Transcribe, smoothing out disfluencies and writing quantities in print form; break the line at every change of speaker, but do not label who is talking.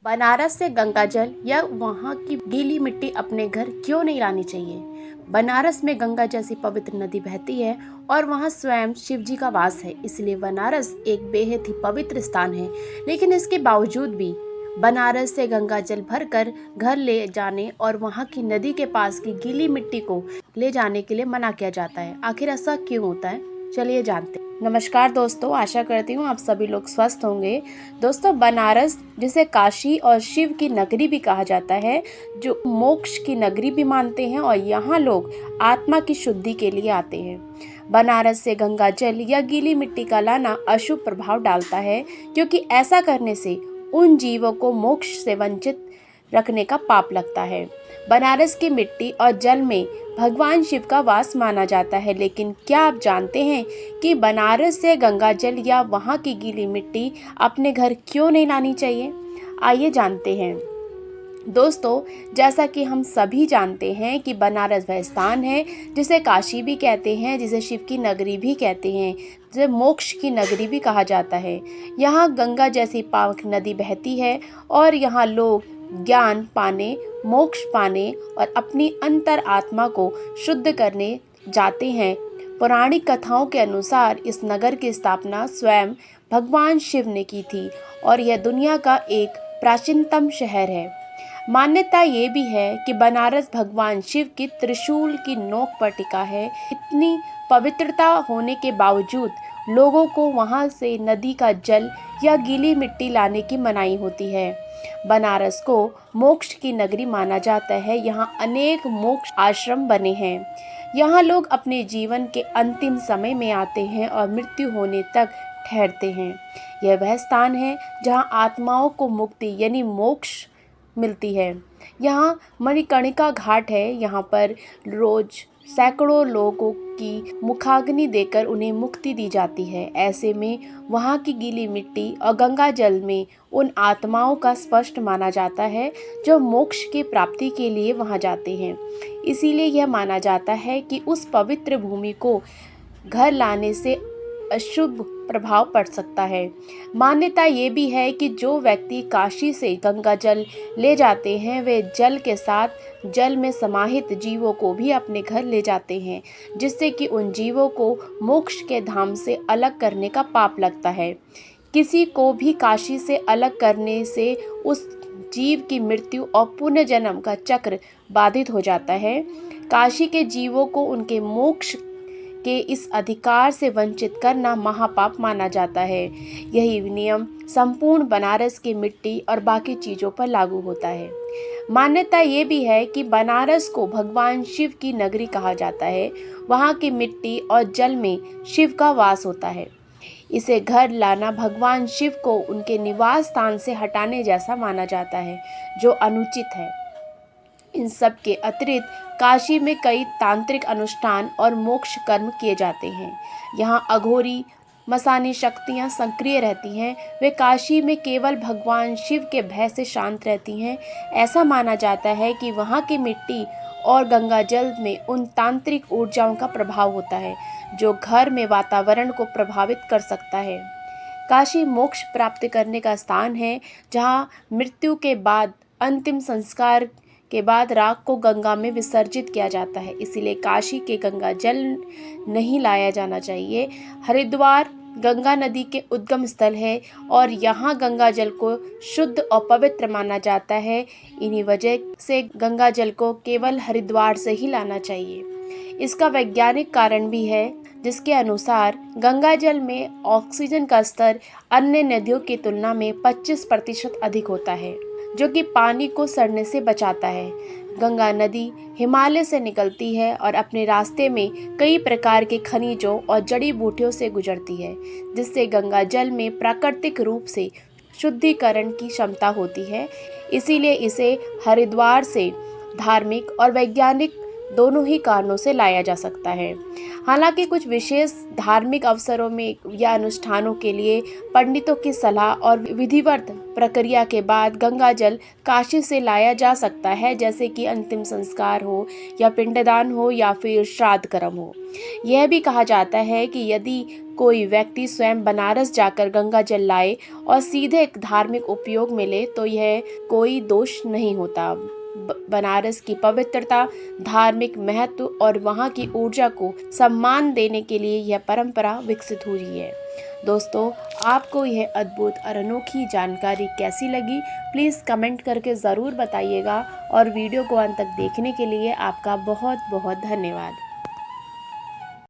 बनारस से गंगाजल या वहाँ की गीली मिट्टी अपने घर क्यों नहीं लानी चाहिए। बनारस में गंगा जैसी पवित्र नदी बहती है और वहाँ स्वयं शिव जी का वास है, इसलिए बनारस एक बेहद ही पवित्र स्थान है। लेकिन इसके बावजूद भी बनारस से गंगा जल भरकर घर ले जाने और वहाँ की नदी के पास की गीली मिट्टी को ले जाने के लिए मना किया जाता है। आखिर ऐसा क्यों होता है, चलिए जानते हैं। नमस्कार दोस्तों, आशा करती हूँ आप सभी लोग स्वस्थ होंगे। दोस्तों, बनारस जिसे काशी और शिव की नगरी भी कहा जाता है, जो मोक्ष की नगरी भी मानते हैं, और यहाँ लोग आत्मा की शुद्धि के लिए आते हैं। बनारस से गंगा जल या गीली मिट्टी का लाना अशुभ प्रभाव डालता है, क्योंकि ऐसा करने से उन जीवों को मोक्ष से वंचित रखने का पाप लगता है। बनारस की मिट्टी और जल में भगवान शिव का वास माना जाता है, लेकिन क्या आप जानते हैं कि बनारस से गंगा जल या वहाँ की गीली मिट्टी अपने घर क्यों नहीं लानी चाहिए? आइए जानते हैं। दोस्तों, जैसा कि हम सभी जानते हैं कि बनारस वह स्थान है जिसे काशी भी कहते हैं, जिसे शिव की नगरी भी कहते हैं, जिसे मोक्ष की नगरी भी कहा जाता है। यहाँ गंगा जैसी पावक नदी बहती है और यहाँ लोग ज्ञान पाने, मोक्ष पाने और अपनी अंतर आत्मा को शुद्ध करने जाते हैं। पौराणिक कथाओं के अनुसार इस नगर की स्थापना स्वयं भगवान शिव ने की थी और यह दुनिया का एक प्राचीनतम शहर है। मान्यता ये भी है कि बनारस भगवान शिव की त्रिशूल की नोक पर टिका है। इतनी पवित्रता होने के बावजूद लोगों को वहाँ से नदी का जल या गीली मिट्टी लाने की मनाही होती है। बनारस को मोक्ष की नगरी माना जाता है। यहाँ अनेक मोक्ष आश्रम बने हैं। यहाँ लोग अपने जीवन के अंतिम समय में आते हैं और मृत्यु होने तक ठहरते हैं। यह वह स्थान है जहाँ आत्माओं को मुक्ति यानी मोक्ष मिलती है। यहाँ मणिकर्णिका घाट है। यहाँ पर रोज सैकड़ों लोगों की मुखाग्नि देकर उन्हें मुक्ति दी जाती है। ऐसे में वहाँ की गीली मिट्टी और गंगा जल में उन आत्माओं का स्पष्ट माना जाता है जो मोक्ष की प्राप्ति के लिए वहाँ जाते हैं। इसीलिए यह माना जाता है कि उस पवित्र भूमि को घर लाने से अशुभ प्रभाव पड़ सकता है। मान्यता ये भी है कि जो व्यक्ति काशी से गंगा जल ले जाते हैं, वे जल के साथ जल में समाहित जीवों को भी अपने घर ले जाते हैं, जिससे कि उन जीवों को मोक्ष के धाम से अलग करने का पाप लगता है। किसी को भी काशी से अलग करने से उस जीव की मृत्यु और पुनर्जन्म का चक्र बाधित हो जाता है। काशी के जीवों को उनके मोक्ष के इस अधिकार से वंचित करना महापाप माना जाता है। यही नियम संपूर्ण बनारस की मिट्टी और बाकी चीज़ों पर लागू होता है। मान्यता ये भी है कि बनारस को भगवान शिव की नगरी कहा जाता है। वहाँ की मिट्टी और जल में शिव का वास होता है। इसे घर लाना भगवान शिव को उनके निवास स्थान से हटाने जैसा माना जाता है, जो अनुचित है। इन सब के अतिरिक्त काशी में कई तांत्रिक अनुष्ठान और मोक्ष कर्म किए जाते हैं। यहाँ अघोरी मसानी शक्तियाँ सक्रिय रहती हैं। वे काशी में केवल भगवान शिव के भय से शांत रहती हैं। ऐसा माना जाता है कि वहाँ की मिट्टी और गंगा जल में उन तांत्रिक ऊर्जाओं का प्रभाव होता है, जो घर में वातावरण को प्रभावित कर सकता है। काशी मोक्ष प्राप्त करने का स्थान है, जहाँ मृत्यु के बाद अंतिम संस्कार के बाद राख को गंगा में विसर्जित किया जाता है। इसीलिए काशी के गंगा जल नहीं लाया जाना चाहिए। हरिद्वार गंगा नदी के उद्गम स्थल है और यहाँ गंगा जल को शुद्ध और पवित्र माना जाता है। इन्हीं वजह से गंगा जल को केवल हरिद्वार से ही लाना चाहिए। इसका वैज्ञानिक कारण भी है, जिसके अनुसार गंगा जल में ऑक्सीजन का स्तर अन्य नदियों की तुलना में 25% अधिक होता है, जो कि पानी को सड़ने से बचाता है। गंगा नदी हिमालय से निकलती है और अपने रास्ते में कई प्रकार के खनिजों और जड़ी बूटियों से गुजरती है, जिससे गंगा जल में प्राकृतिक रूप से शुद्धिकरण की क्षमता होती है। इसीलिए इसे हरिद्वार से धार्मिक और वैज्ञानिक दोनों ही कारणों से लाया जा सकता है। हालांकि कुछ विशेष धार्मिक अवसरों में या अनुष्ठानों के लिए पंडितों की सलाह और विधिवत प्रक्रिया के बाद गंगा जल काशी से लाया जा सकता है, जैसे कि अंतिम संस्कार हो या पिंडदान हो या फिर श्राद्ध कर्म हो। यह भी कहा जाता है कि यदि कोई व्यक्ति स्वयं बनारस जाकर गंगा जल लाए और सीधे धार्मिक उपयोग में ले तो यह कोई दोष नहीं होता। बनारस की पवित्रता, धार्मिक महत्व और वहाँ की ऊर्जा को सम्मान देने के लिए यह परंपरा विकसित हुई है। दोस्तों, आपको यह अद्भुत और अनोखी जानकारी कैसी लगी, प्लीज़ कमेंट करके ज़रूर बताइएगा और वीडियो को अंत तक देखने के लिए आपका बहुत बहुत धन्यवाद।